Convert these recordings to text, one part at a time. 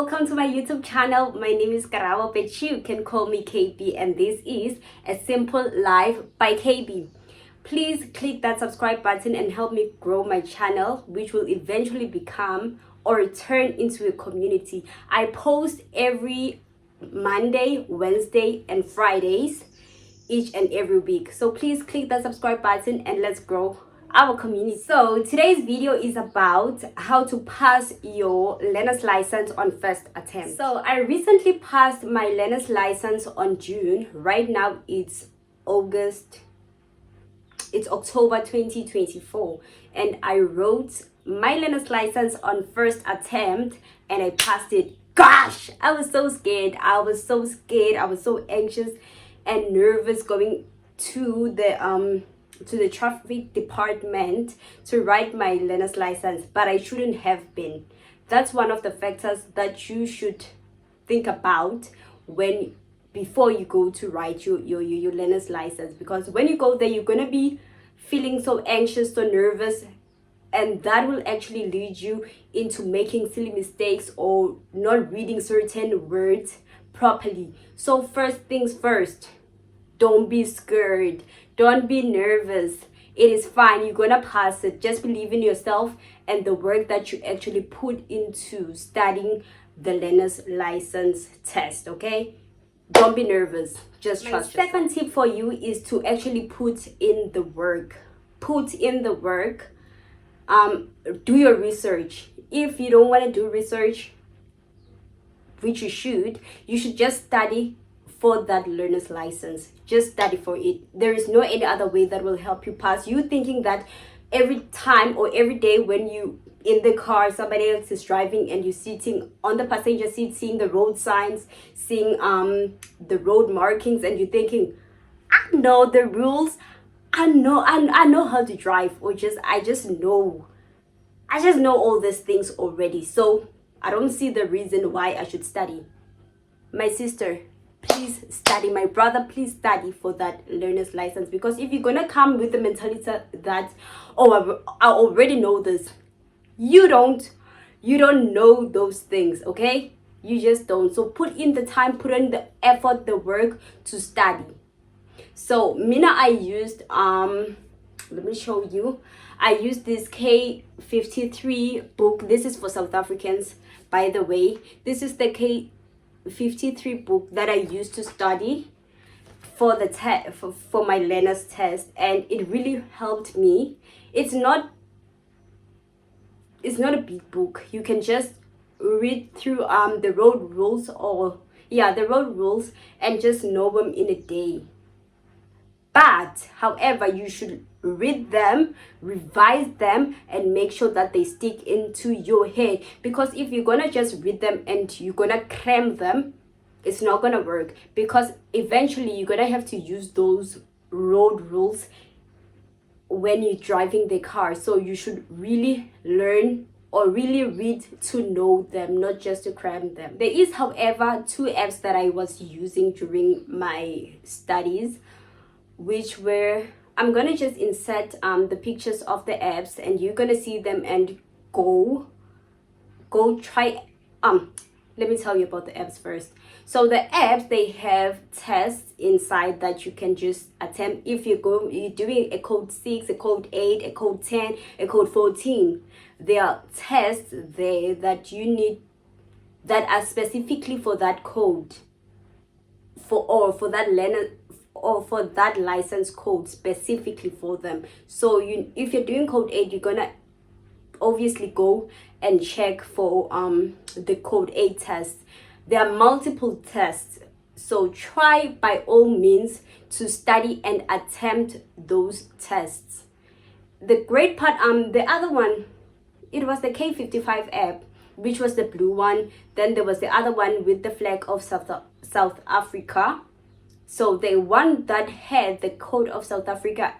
welcome to my YouTube channel. My name is Kaale, but you can call me KB, and this is A Simple Life by KB. Please click that subscribe button and help me grow my channel, which will eventually become or turn into a community. I post every Monday, Wednesday, and Fridays each and every week. So please click that subscribe button and let's grow our community. So today's video is about how to pass your learner's license on first attempt. So I recently passed my learner's license on June. Right now it's October 2024, and I wrote my learner's license on first attempt and I passed it. Gosh, I was so scared. I was so anxious and nervous going to the traffic department to write my learner's license, but I shouldn't have been. That's one of the factors that you should think about before you go to write your learner's license, because when you go there you're gonna be feeling so anxious, so nervous, and that will actually lead you into making silly mistakes or not reading certain words properly. So first things first, don't be scared, don't be nervous. It is fine, you're gonna pass it. Just believe in yourself and the work that you actually put into studying the learner's license test, okay? Don't be nervous, just trust yourself. Second tip for you is to actually put in the work. Do your research. If you don't want to do research, which you should just study for that learner's license. Just study for it. There is no any other way that will help you pass. You thinking that every time or every day when you in the car, somebody else is driving and you're sitting on the passenger seat, seeing the road signs, seeing the road markings, and you're thinking, I know the rules, I know how to drive, or I just know all these things already. So I don't see the reason why I should study. My sister, please study. My brother, please study for that learner's license, because if you're gonna come with the mentality that, oh, I already know this, you don't know those things, okay? You just don't. So put in the time, put in the effort, the work to study. So Mina, I used let me show you. I used this K53 book. This is for South Africans, by the way. This is the K53 book that I used to study for the for my learner's test, and it really helped me. It's not a big book. You can just read through the road rules, the road rules, and just know them in a day. But however, you should read them, revise them, and make sure that they stick into your head, because if you're gonna just read them and you're gonna cram them, it's not gonna work, because eventually you're gonna have to use those road rules when you're driving the car. So you should really learn or really read to know them, not just to cram them. There is, however, 2 apps that I was using during my studies, which were, I'm gonna just insert the pictures of the apps and you're gonna see them and go try. Let me tell you about the apps first. So the apps, they have tests inside that you can just attempt. If you're doing a code 6, a code 8, a code 10, a code 14, there are tests there that you need that are specifically for that code, for that learner, or for that license code specifically for them. So if you're doing code 8, you're gonna obviously go and check for the code 8 test. There are multiple tests, so try by all means to study and attempt those tests. The great part, the other one, it was the K55 app, which was the blue one. Then there was the other one with the flag of South Africa. So the one that had the code of South Africa,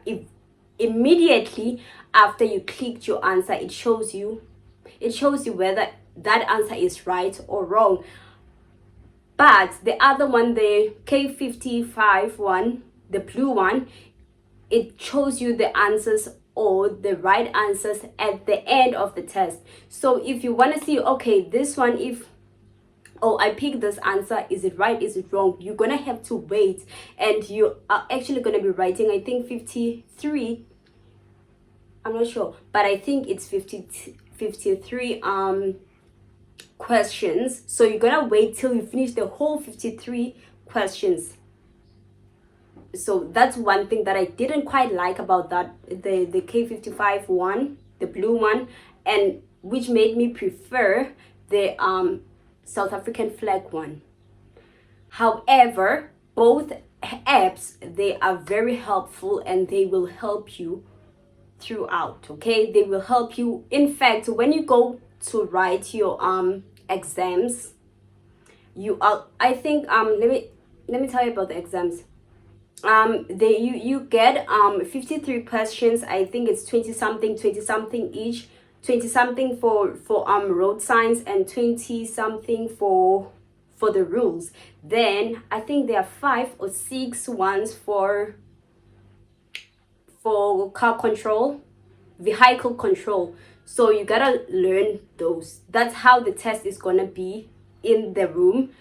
immediately after you clicked your answer, it shows you whether that answer is right or wrong. But the other one, the K55 one, the blue one, it shows you the answers or the right answers at the end of the test. So if you want to see, okay, this one, if oh, I picked this answer, is it right, is it wrong? You're gonna have to wait, and you are actually gonna be writing, I think 53, I'm not sure, but I think it's 53 questions. So you're gonna wait till you finish the whole 53 questions. So that's one thing that I didn't quite like about that, the K55 one, the blue one, and which made me prefer the South African flag one. However, both apps, they are very helpful and they will help you throughout. Okay, they will help you. In fact, when you go to write your exams, you are, I think let me tell you about the exams. You get 53 questions. I think it's 20 something each, 20 something for road signs, and 20 something for the rules. Then I think there are 5 or 6 ones for car control, vehicle control. So you gotta learn those. That's how the test is gonna be in the room,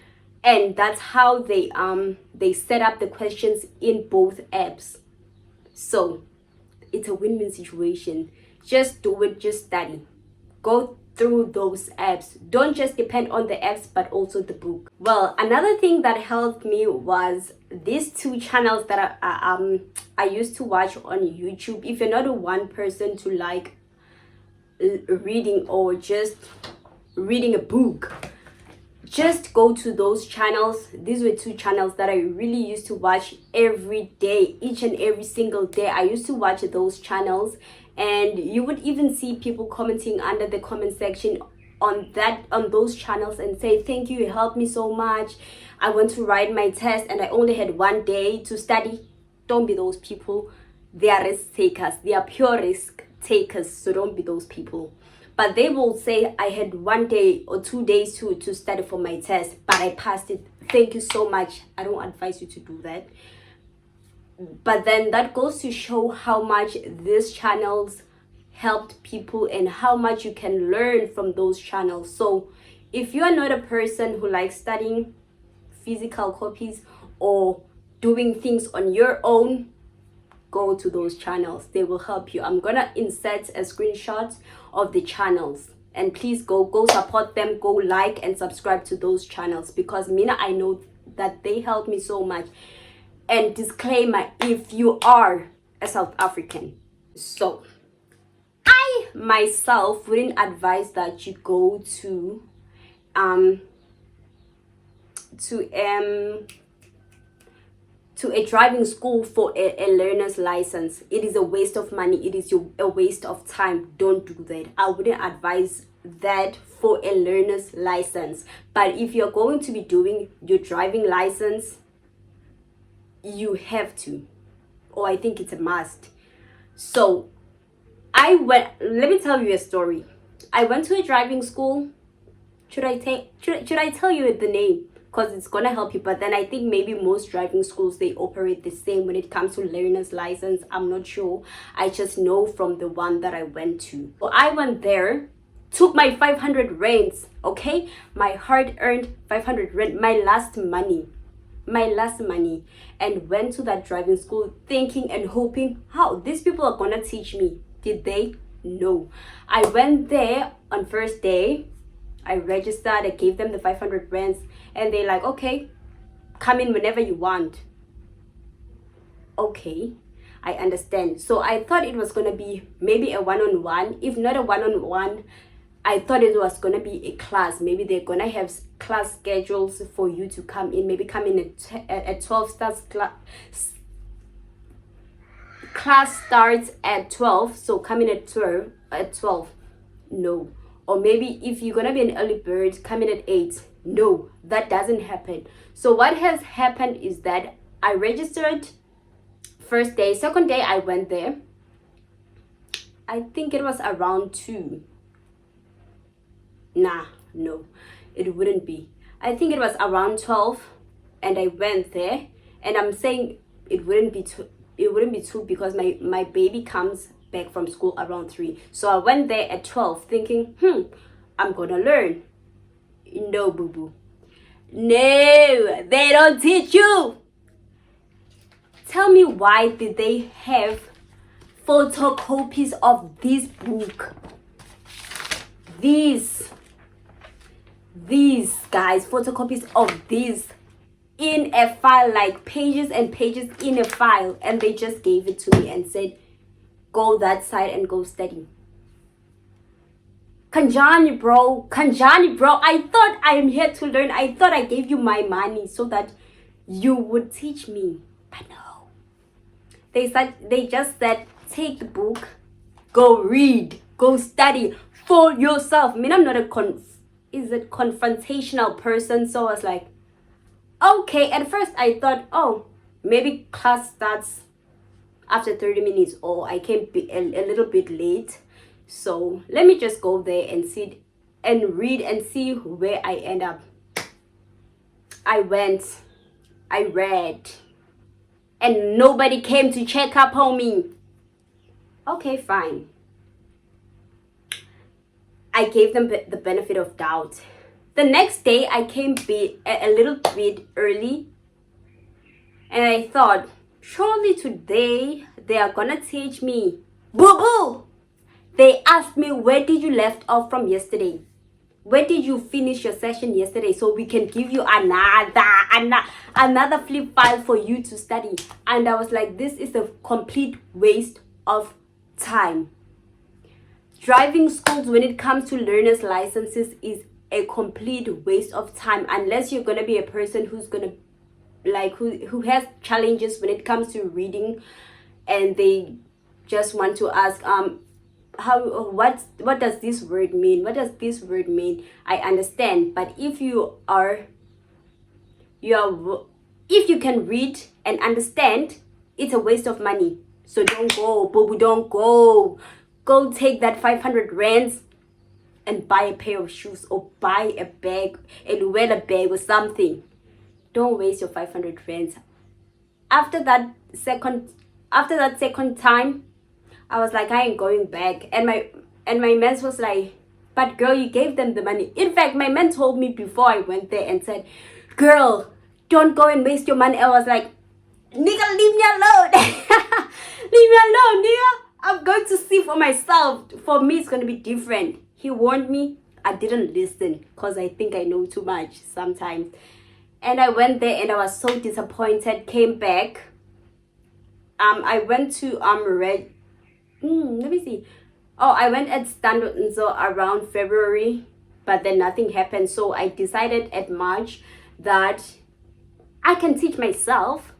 and that's how they set up the questions in both apps. So it's a win-win situation. Just do it, just study, go through those apps. Don't just depend on the apps, but also the book. Well, another thing that helped me was these 2 channels that I used to watch on YouTube. If you're not a one person to like reading or just reading a book, just go to those channels. These were 2 channels that I really used to watch every day, each and every single day. I used to watch those channels, and you would even see people commenting under the comment section on those channels and say, thank you, you helped me so much. I went to write my test and I only had 1 day to study. Don't be those people. They are risk takers. They are pure risk takers. So don't be those people. But they will say, I had 1 day or 2 days to study for my test, but I passed it. Thank you so much. I don't advise you to do that. But then that goes to show how much these channels helped people and how much you can learn from those channels. So if you are not a person who likes studying physical copies or doing things on your own, go to those channels. They will help you. I'm gonna insert a screenshot of the channels, and please go support them. Go like and subscribe to those channels, because Mina, I know that they help me so much. And disclaimer, if you are a South African, so I myself wouldn't advise that you go to a driving school for a learner's license. It is a waste of money. It is a waste of time. Don't do that. I wouldn't advise that for a learner's license. But if you're going to be doing your driving license, you have to, or I think it's a must. So let me tell you a story. I went to a driving school. Should I tell you the name? Because it's gonna help you. But then I think maybe most driving schools, they operate the same when it comes to learner's license. I'm not sure. I just know from the one that I went to. So I went there, took my 500 rands, okay? My hard-earned 500 rand, my last money, and went to that driving school thinking and hoping, how these people are gonna teach me. Did they? No. I went there on first day. I registered. I gave them the 500 rands, and they're like, okay, come in whenever you want. Okay, I understand. So I thought it was gonna be maybe a one-on-one. If not a one-on-one, I thought it was gonna be a class. Maybe they're gonna have class schedules for you to come in. Maybe come in at 12 starts class starts at 12, so come in at 12. No. Or maybe if you're gonna be an early bird, come in at 8. No, that doesn't happen. So what has happened is that I registered first day. Second day I went there. I think it was around 2. Nah, no, it wouldn't be. I think it was around 12, and I went there, and I'm saying it wouldn't be 2 because my baby comes back from school around 3. So I went there at 12 thinking, I'm gonna learn. No, boo-boo. No, they don't teach you. Tell me, why did they have photocopies of this book? These guys, photocopies of this in a file, like pages and pages in a file, and they just gave it to me and said, go that side and go study. Kanjani bro, I thought I am here to learn. I thought I gave you my money so that you would teach me, but no. They just said, take the book, go read, go study for yourself. I mean, I'm not a confrontational person, so I was like, okay. At first I thought, oh, maybe class starts after 30 minutes, or I came a little bit late, so let me just go there and sit and read and see where I end up. I went, I read, and nobody came to check up on me. Okay, fine. I gave them the benefit of doubt. The next day I came a little bit early, and I thought, surely today they are gonna teach me. Boo boo! They asked me, where did you left off from yesterday? Where did you finish your session yesterday, so we can give you another flip file for you to study? And I was like, this is a complete waste of time. Driving schools, when it comes to learner's licenses, is a complete waste of time, unless you're gonna be a person who's gonna who has challenges when it comes to reading, and they just want to ask what does this word mean, I understand. But if you can read and understand, it's a waste of money. So don't go, boo, don't go take that 500 rands and buy a pair of shoes, or buy a bag, a Luella bag or something. Don't waste your 500 rands. After that second time, I was like, I ain't going back. And my man was like, but girl, you gave them the money. In fact, my man told me before I went there and said, girl, don't go and waste your money. I was like, nigga, leave me alone. Leave me alone, nigga. I'm going to see for myself. For me, it's going to be different. He warned me. I didn't listen because I think I know too much sometimes. And I went there and I was so disappointed. Came back. I went to let me see. Oh, I went at Standard until around February, but then nothing happened. So I decided at March that I can teach myself.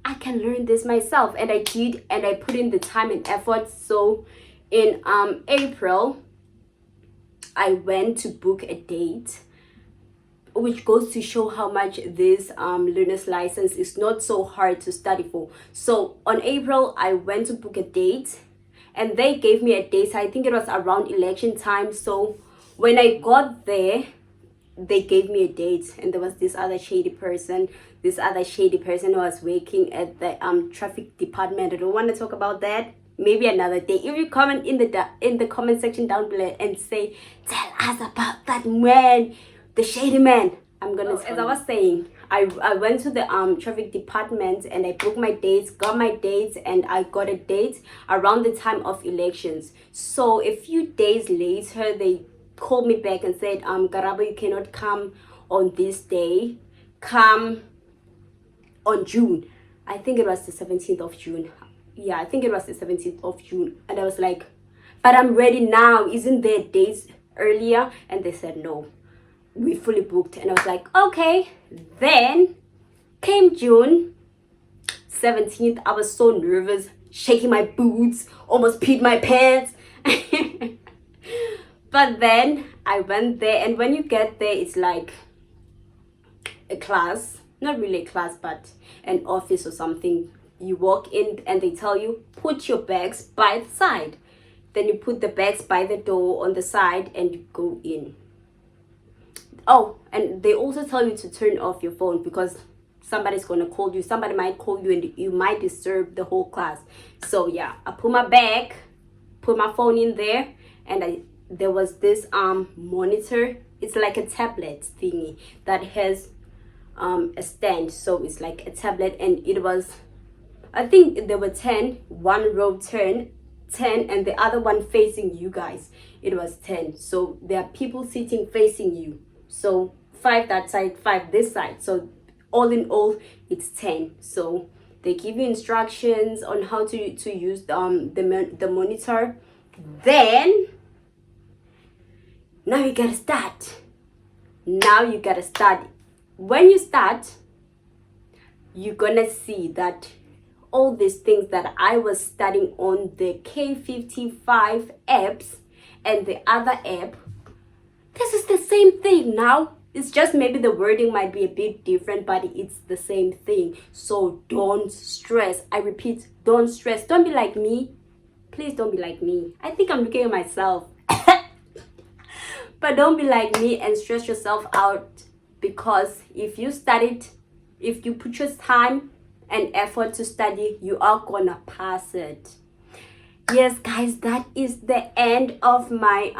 I can learn this myself, and I did, and I put in the time and effort. So in April, I went to book a date, which goes to show how much this learner's license is not so hard to study for. So on April, I went to book a date, and they gave me a date. I think it was around election time. So when I got there, they gave me a date, and there was this other shady person who was working at the traffic department. I don't want to talk about that. Maybe another day. If you comment in the comment section down below and say, tell us about that man, the shady man, I'm gonna as I was saying, I went to the traffic department and I booked my dates, got my dates, and I got a date around the time of elections. So a few days later, they called me back and said, Karabo, you cannot come on this day. Come on June. I think it was the 17th of June. Yeah, I think it was the 17th of June. And I was like, but I'm ready now. Isn't there dates earlier? And they said, no, we fully booked. And I was like, okay. Then came June 17th. I was so nervous, shaking my boots, almost peed my pants. But then I went there, and when you get there, it's like a class. Not really a class, but an office or something. You walk in and they tell you, put your bags by the side. Then you put the bags by the door on the side and you go in. Oh, and they also tell you to turn off your phone, because somebody's going to call you. Somebody might call you and you might disturb the whole class. So yeah, I put my bag, put my phone in there, and there was this monitor. It's like a tablet thingy that has a stand, so it's like a tablet, and it was, I think there were 10, one row 10, and the other one facing you guys, it was 10. So there are people sitting facing you, so 5 that side, 5 this side, so all in all it's 10. So they give you instructions on how to use the monitor. Then now you gotta start. When you start, you're gonna see that all these things that I was studying on the K55 apps and the other app, this is the same thing now. It's just maybe the wording might be a bit different, but it's the same thing. So don't stress. I repeat, don't stress. Don't be like me. Please don't be like me. I think I'm looking at myself. But don't be like me and stress yourself out, because if you studied, if you put your time and effort to study, you are gonna pass it. Yes guys, that is the end of my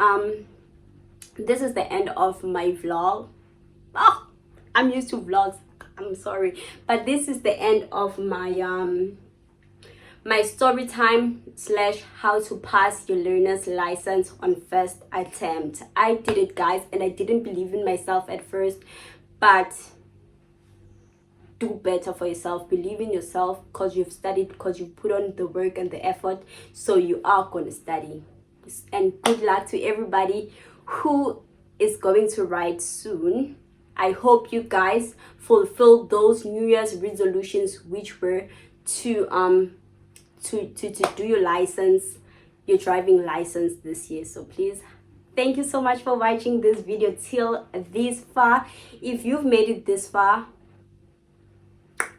this is the end of my vlog. Oh, I'm used to vlogs, I'm sorry, but this is the end of my my story time / how to pass your learner's license on first attempt. I did it guys, and I didn't believe in myself at first, but do better for yourself. Believe in yourself, because you've studied, because you've put on the work and the effort, so you are going to study. And good luck to everybody who is going to write soon. I hope you guys fulfill those New Year's resolutions, which were to do your license, your driving license this year. So please, thank you so much for watching this video till this far. If you've made it this far,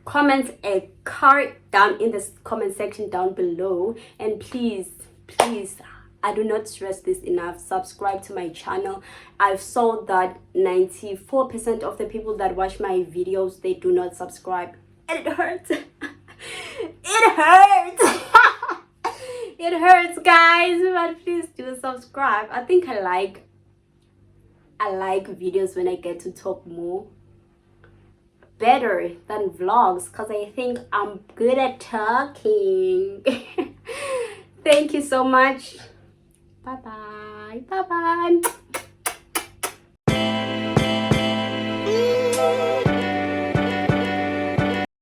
comment a car down in the comment section down below, and please, I do not stress this enough, subscribe to my channel. I've saw that 94% of the people that watch my videos, they do not subscribe, and it hurts. It hurts. It hurts guys, but please do subscribe. I think I like videos when I get to talk more, better than vlogs, because I think I'm good at talking. Thank you so much. Bye bye.